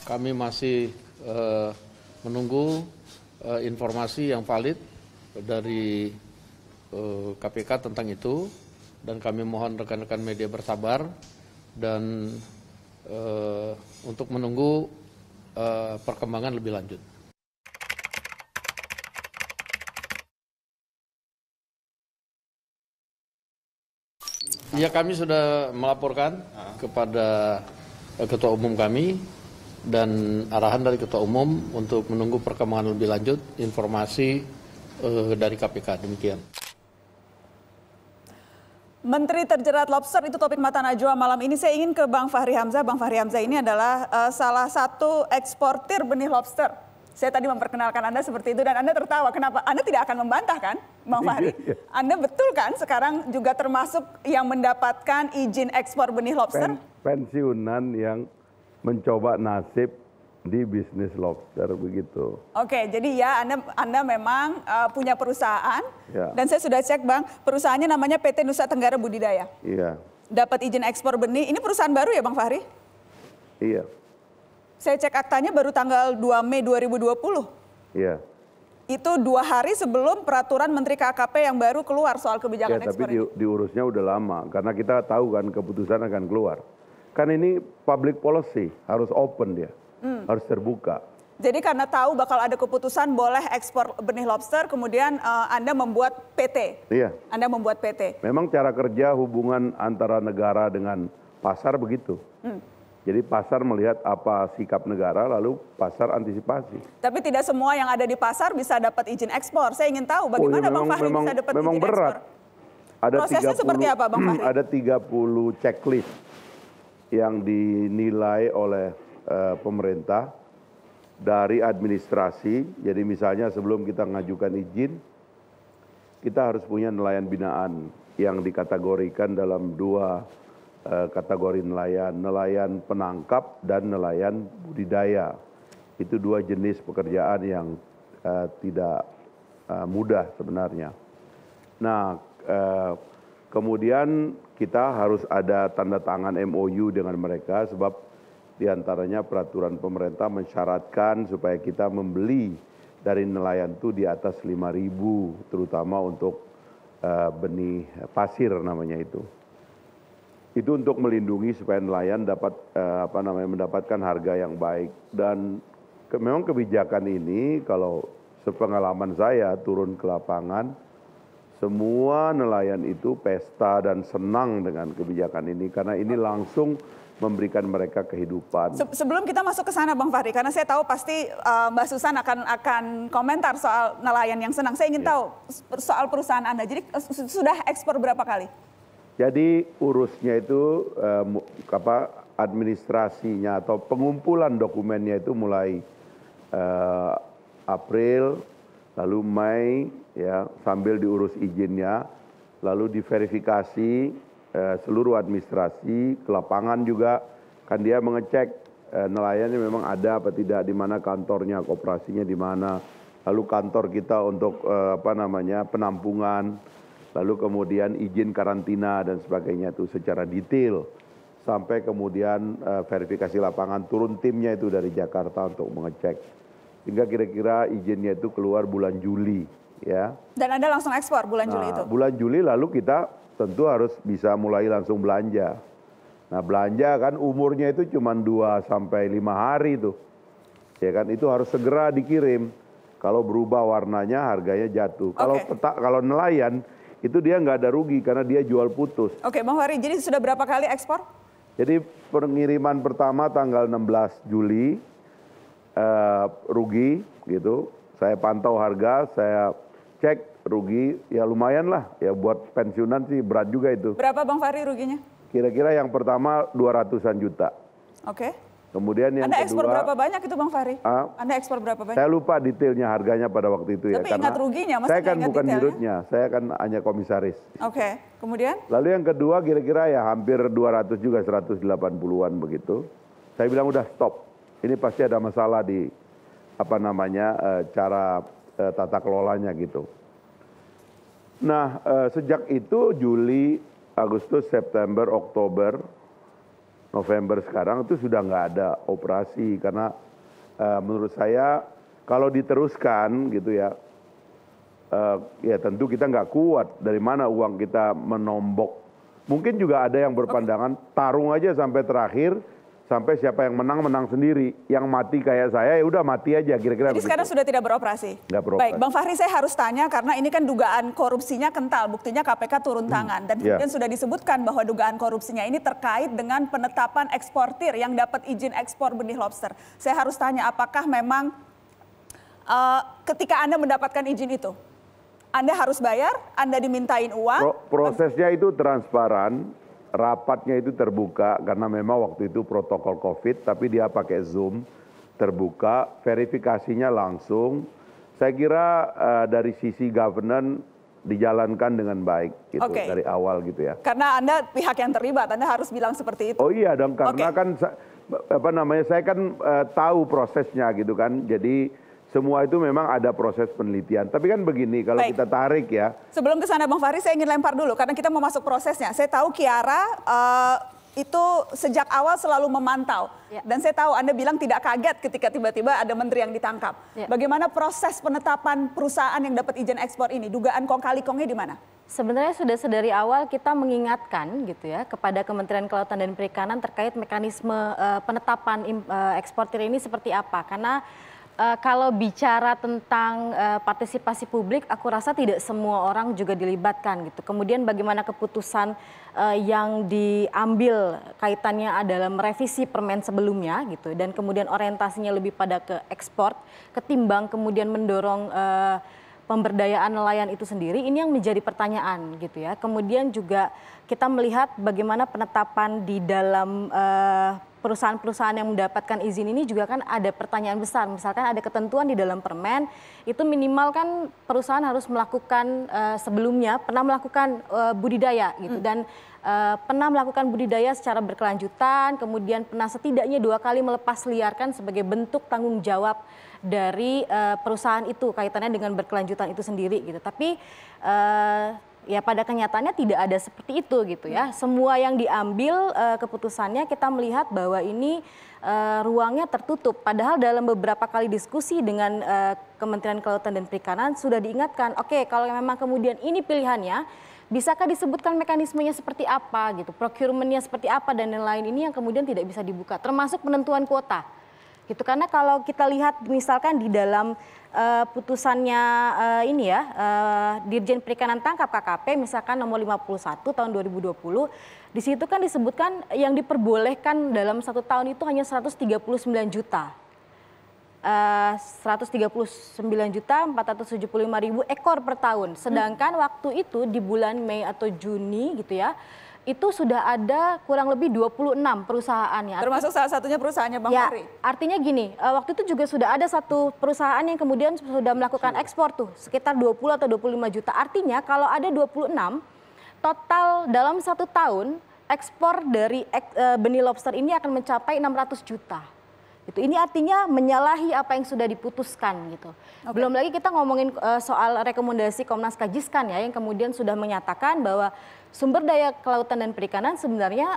kami masih menunggu informasi yang valid dari KPK tentang itu, dan kami mohon rekan-rekan media bersabar dan untuk menunggu perkembangan lebih lanjut. Ya, kami sudah melaporkan kepada Ketua Umum kami dan arahan dari Ketua Umum untuk menunggu perkembangan lebih lanjut informasi dari KPK. Demikian. Menteri terjerat lobster, itu topik Mata Najwa malam ini. Saya ingin ke Bang Fahri Hamzah. Bang Fahri Hamzah ini adalah salah satu eksportir benih lobster. Saya tadi memperkenalkan Anda seperti itu dan Anda tertawa. Kenapa? Anda tidak akan membantah kan, Bang Fahri? Anda betul kan sekarang juga termasuk yang mendapatkan izin ekspor benih lobster? Pensiunan yang mencoba nasib di bisnis lobster begitu. Oke, jadi ya Anda memang punya perusahaan Ya. dan saya sudah cek Bang, perusahaannya namanya PT Nusa Tenggara Budidaya. Iya, Dapat izin ekspor benih, ini perusahaan baru ya Bang Fahri? iya, Saya cek aktanya baru tanggal 2 Mei 2020. iya. Itu 2 hari sebelum peraturan Menteri KKP yang baru keluar soal kebijakan Ya, ekspor tapi ini. diurusnya udah lama karena kita tahu kan keputusan akan keluar. Kan ini public policy, harus open dia, harus terbuka. Jadi karena tahu bakal ada keputusan boleh ekspor benih lobster, kemudian Anda membuat PT. Iya. Anda membuat PT. Memang cara kerja hubungan antara negara dengan pasar begitu. Jadi pasar melihat apa sikap negara, lalu pasar antisipasi. Tapi tidak semua yang ada di pasar bisa dapat izin ekspor. Saya ingin tahu bagaimana Bang Fahri bisa dapat memang izin berat. ekspor. Prosesnya seperti apa Bang Fahri? Ada 30 checklist yang dinilai oleh pemerintah dari administrasi. Jadi misalnya sebelum kita mengajukan izin, kita harus punya nelayan binaan yang dikategorikan dalam 2 kategori nelayan penangkap dan nelayan budidaya. Itu 2 jenis pekerjaan yang tidak mudah sebenarnya. Nah, kemudian kita harus ada tanda tangan MOU dengan mereka sebab diantaranya peraturan pemerintah mensyaratkan supaya kita membeli dari nelayan itu di atas 5.000, terutama untuk benih pasir namanya itu. Itu untuk melindungi supaya nelayan dapat mendapatkan harga yang baik. Dan memang kebijakan ini kalau sepengalaman saya turun ke lapangan, semua nelayan itu pesta dan senang dengan kebijakan ini karena ini langsung memberikan mereka kehidupan. Sebelum kita masuk ke sana Bang Fahri, karena saya tahu pasti Mbak Susan akan komentar soal nelayan yang senang. Saya ingin tahu soal perusahaan Anda. Jadi sudah ekspor berapa kali? Jadi urusnya itu administrasinya atau pengumpulan dokumennya itu mulai April, lalu Mei, ya sambil diurus izinnya, lalu diverifikasi seluruh administrasi, ke lapangan juga kan dia mengecek nelayannya memang ada apa tidak, di mana kantornya, koperasinya di mana, lalu kantor kita untuk penampungan, lalu kemudian izin karantina dan sebagainya itu secara detail, sampai kemudian verifikasi lapangan, turun timnya itu dari Jakarta untuk mengecek, hingga kira-kira izinnya itu keluar bulan Juli, ya. Dan Anda langsung ekspor bulan Juli itu? Bulan Juli lalu kita tentu harus bisa mulai langsung belanja. Nah belanja kan umurnya itu cuma 2 sampai 5 hari itu, ya kan, itu harus segera dikirim. Kalau berubah warnanya harganya jatuh. Kalau nelayan itu dia nggak ada rugi karena dia jual putus. Oke, Bang Fahri, jadi sudah berapa kali ekspor? Jadi pengiriman pertama tanggal 16 Juli rugi gitu. Saya pantau harga, saya cek rugi, ya lumayan lah. Ya buat pensiunan sih berat juga itu. Berapa Bang Fahri ruginya? Kira-kira yang pertama 200-an juta. Oke. Kemudian yang Anda ekspor kedua, berapa banyak itu Bang Fahri? Anda ekspor berapa banyak? Saya lupa detailnya harganya pada waktu itu ya. Tapi ingat ruginya, saya kan ingat bukan detailnya? dirutnya, saya kan hanya komisaris. Oke, kemudian? Lalu yang kedua kira-kira ya hampir 200 juga, 180-an begitu. Saya bilang udah stop, ini pasti ada masalah di cara tata kelolanya gitu. Nah sejak itu Juli, Agustus, September, Oktober, November sekarang itu sudah nggak ada operasi karena menurut saya kalau diteruskan gitu ya, ya tentu kita nggak kuat. Dari mana uang kita menombok? Mungkin juga ada yang berpandangan tarung aja sampai terakhir, sampai siapa yang menang menang sendiri. Yang mati kayak saya ya udah mati aja kira-kira. Jadi sekarang sudah tidak beroperasi? Nggak beroperasi. Baik, Bang Fahri saya harus tanya karena ini kan dugaan korupsinya kental, buktinya KPK turun tangan. Dan kemudian sudah disebutkan bahwa dugaan korupsinya ini terkait dengan penetapan eksportir yang dapat izin ekspor benih lobster. Saya harus tanya apakah memang ketika Anda mendapatkan izin itu, Anda harus bayar, Anda dimintain uang? Prosesnya itu transparan. Rapatnya itu terbuka karena memang waktu itu protokol COVID, tapi dia pakai Zoom, terbuka, verifikasinya langsung. Saya kira dari sisi governance dijalankan dengan baik gitu dari awal gitu ya. Karena Anda pihak yang terlibat, Anda harus bilang seperti itu. Oh iya dong, karena kan saya kan tahu prosesnya gitu kan. Jadi semua itu memang ada proses penelitian. Tapi kan begini, kalau kita tarik ya. Sebelum ke sana Bang Fahri, saya ingin lempar dulu karena kita mau masuk prosesnya. Saya tahu Kiara itu sejak awal selalu memantau. Dan saya tahu Anda bilang tidak kaget ketika tiba-tiba ada menteri yang ditangkap. Bagaimana proses penetapan perusahaan yang dapat izin ekspor ini? Dugaan kong kali kongnya di mana? Sebenarnya sudah sedari awal kita mengingatkan gitu ya kepada Kementerian Kelautan dan Perikanan terkait mekanisme penetapan eksportir ini seperti apa. Karena kalau bicara tentang partisipasi publik, aku rasa tidak semua orang juga dilibatkan gitu. Kemudian bagaimana keputusan yang diambil kaitannya adalah merevisi permen sebelumnya gitu, dan kemudian orientasinya lebih pada ke ekspor ketimbang kemudian mendorong pemberdayaan nelayan itu sendiri, ini yang menjadi pertanyaan gitu ya. Kemudian juga kita melihat bagaimana penetapan di dalam perusahaan-perusahaan yang mendapatkan izin ini juga kan ada pertanyaan besar. Misalkan ada ketentuan di dalam permen, itu minimal kan perusahaan harus melakukan sebelumnya pernah melakukan budidaya gitu, dan pernah melakukan budidaya secara berkelanjutan, kemudian pernah setidaknya 2 kali melepas liarkan sebagai bentuk tanggung jawab dari perusahaan itu kaitannya dengan berkelanjutan itu sendiri gitu. Tapi ya pada kenyataannya tidak ada seperti itu gitu ya. Semua yang diambil keputusannya kita melihat bahwa ini ruangnya tertutup. Padahal dalam beberapa kali diskusi dengan Kementerian Kelautan dan Perikanan sudah diingatkan, oke, kalau memang kemudian ini pilihannya, bisakah disebutkan mekanismenya seperti apa gitu, procurementnya seperti apa dan lain-lain, ini yang kemudian tidak bisa dibuka, termasuk penentuan kuota. Gitu, karena kalau kita lihat misalkan di dalam putusannya ini ya, Dirjen Perikanan Tangkap KKP misalkan nomor 51 tahun 2020, di situ kan disebutkan yang diperbolehkan dalam 1 tahun itu hanya 139 juta. 139.475.000 ekor per tahun. Sedangkan waktu itu di bulan Mei atau Juni gitu ya, itu sudah ada kurang lebih 26 perusahaannya. Termasuk salah satunya perusahaannya Bang Fahri. Artinya gini, waktu itu juga sudah ada satu perusahaan yang kemudian sudah melakukan ekspor tuh, sekitar 20 atau 25 juta. Artinya kalau ada 26, total dalam 1 tahun ekspor dari benih lobster ini akan mencapai 600 juta. Gitu. Ini artinya menyalahi apa yang sudah diputuskan gitu. Belum lagi kita ngomongin soal rekomendasi Komnas Kajiskan ya, yang kemudian sudah menyatakan bahwa sumber daya kelautan dan perikanan sebenarnya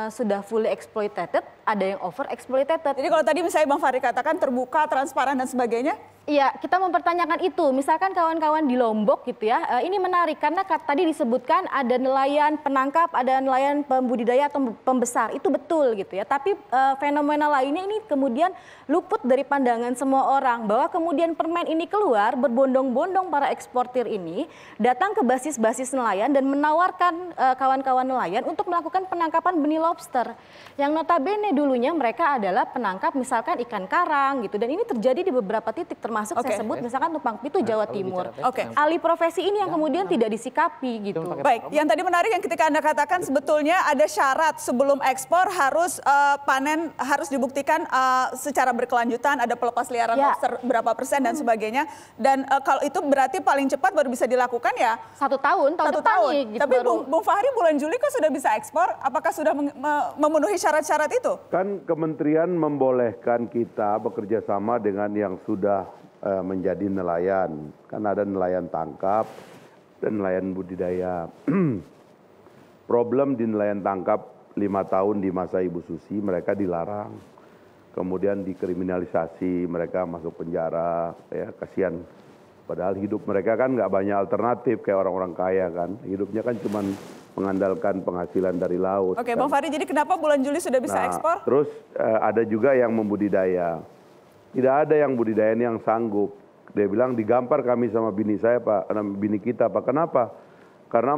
sudah fully exploited, ada yang over exploited. Jadi kalau tadi misalnya Bang Fahri katakan terbuka, transparan dan sebagainya? Iya, kita mempertanyakan itu. Misalkan kawan-kawan di Lombok gitu ya, ini menarik karena tadi disebutkan ada nelayan penangkap, ada nelayan pembudidaya atau pembesar, itu betul gitu ya. Tapi fenomena lainnya ini kemudian luput dari pandangan semua orang, bahwa kemudian permen ini keluar, berbondong-bondong para eksportir ini datang ke basis-basis nelayan dan menawarkan kawan-kawan nelayan untuk melakukan penangkapan benih lobster. Yang notabene dulunya mereka adalah penangkap misalkan ikan karang gitu, dan ini terjadi di beberapa titik termasuk saya sebut misalkan Tumpang Pitu Jawa Timur. Alih profesi ini yang kemudian tidak disikapi gitu. Baik, yang tadi menarik yang ketika Anda katakan sebetulnya ada syarat sebelum ekspor harus panen, harus dibuktikan secara berkelanjutan, ada pelepas liaran lobster berapa persen dan sebagainya. Dan kalau itu berarti paling cepat baru bisa dilakukan ya 1 tahun, tahun depan nih. Gitu. Tapi Bung Fahri bulan Juli kok sudah bisa ekspor? Apakah sudah memenuhi syarat-syarat itu? Kan kementerian membolehkan kita bekerja sama dengan yang sudah menjadi nelayan. Kan ada nelayan tangkap dan nelayan budidaya. Problem di nelayan tangkap 5 tahun di masa Ibu Susi mereka dilarang, kemudian dikriminalisasi, mereka masuk penjara, ya kasihan. Padahal hidup mereka kan nggak banyak alternatif kayak orang-orang kaya kan, hidupnya kan cuma mengandalkan penghasilan dari laut. Oke, kan. Bang Fahri, jadi kenapa bulan Juli sudah bisa ekspor? Terus ada juga yang membudidaya. Tidak ada yang budidaya yang sanggup. Dia bilang digampar kami sama bini saya Pak, bini kita Pak. Kenapa? Karena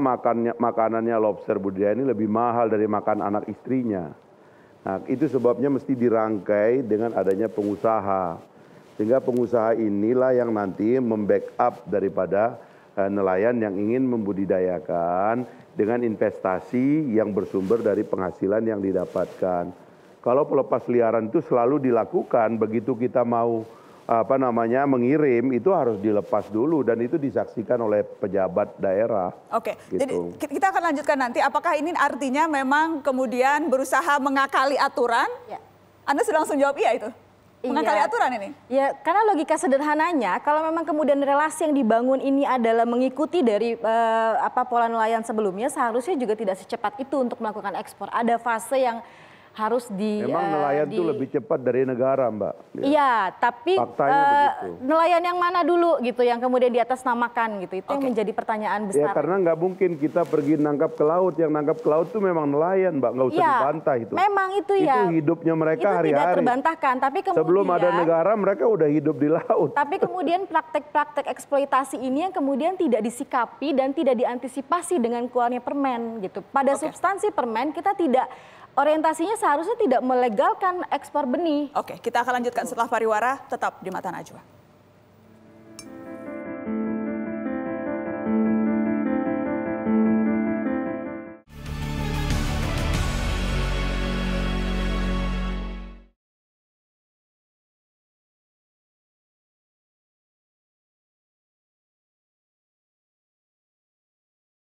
makanannya lobster budidaya ini lebih mahal dari makan anak istrinya. Nah, itu sebabnya mesti dirangkai dengan adanya pengusaha. Sehingga pengusaha inilah yang nanti membackup daripada nelayan yang ingin membudidayakan dengan investasi yang bersumber dari penghasilan yang didapatkan. Kalau pelepas liaran itu selalu dilakukan, begitu kita mau mengirim itu harus dilepas dulu dan itu disaksikan oleh pejabat daerah. Oke, gitu. Jadi kita akan lanjutkan nanti. Apakah ini artinya memang kemudian berusaha mengakali aturan? Ya. Anda sudah langsung jawab iya itu? Mengakali aturan ini? Ya, karena logika sederhananya, kalau memang kemudian relasi yang dibangun ini adalah mengikuti dari pola nelayan sebelumnya, seharusnya juga tidak secepat itu untuk melakukan ekspor. Ada fase yang harus Memang nelayan itu lebih cepat dari negara, Mbak. Iya, tapi nelayan yang mana dulu gitu, yang kemudian diatasnamakan gitu, itu yang menjadi pertanyaan besar. Ya karena nggak mungkin kita pergi nangkap ke laut, yang nangkap ke laut itu memang nelayan, Mbak, nggak usah dibantah itu. Memang itu ya. Itu hidupnya mereka hari-hari. Itu tidak terbantahkan, tapi kemudian sebelum ada negara mereka udah hidup di laut. Tapi kemudian praktek-praktek eksploitasi ini yang kemudian tidak disikapi dan tidak diantisipasi dengan keluarnya permen gitu. Pada substansi permen kita tidak orientasinya seharusnya tidak melegalkan ekspor benih. Oke, kita akan lanjutkan setelah pariwara, tetap di Mata Najwa.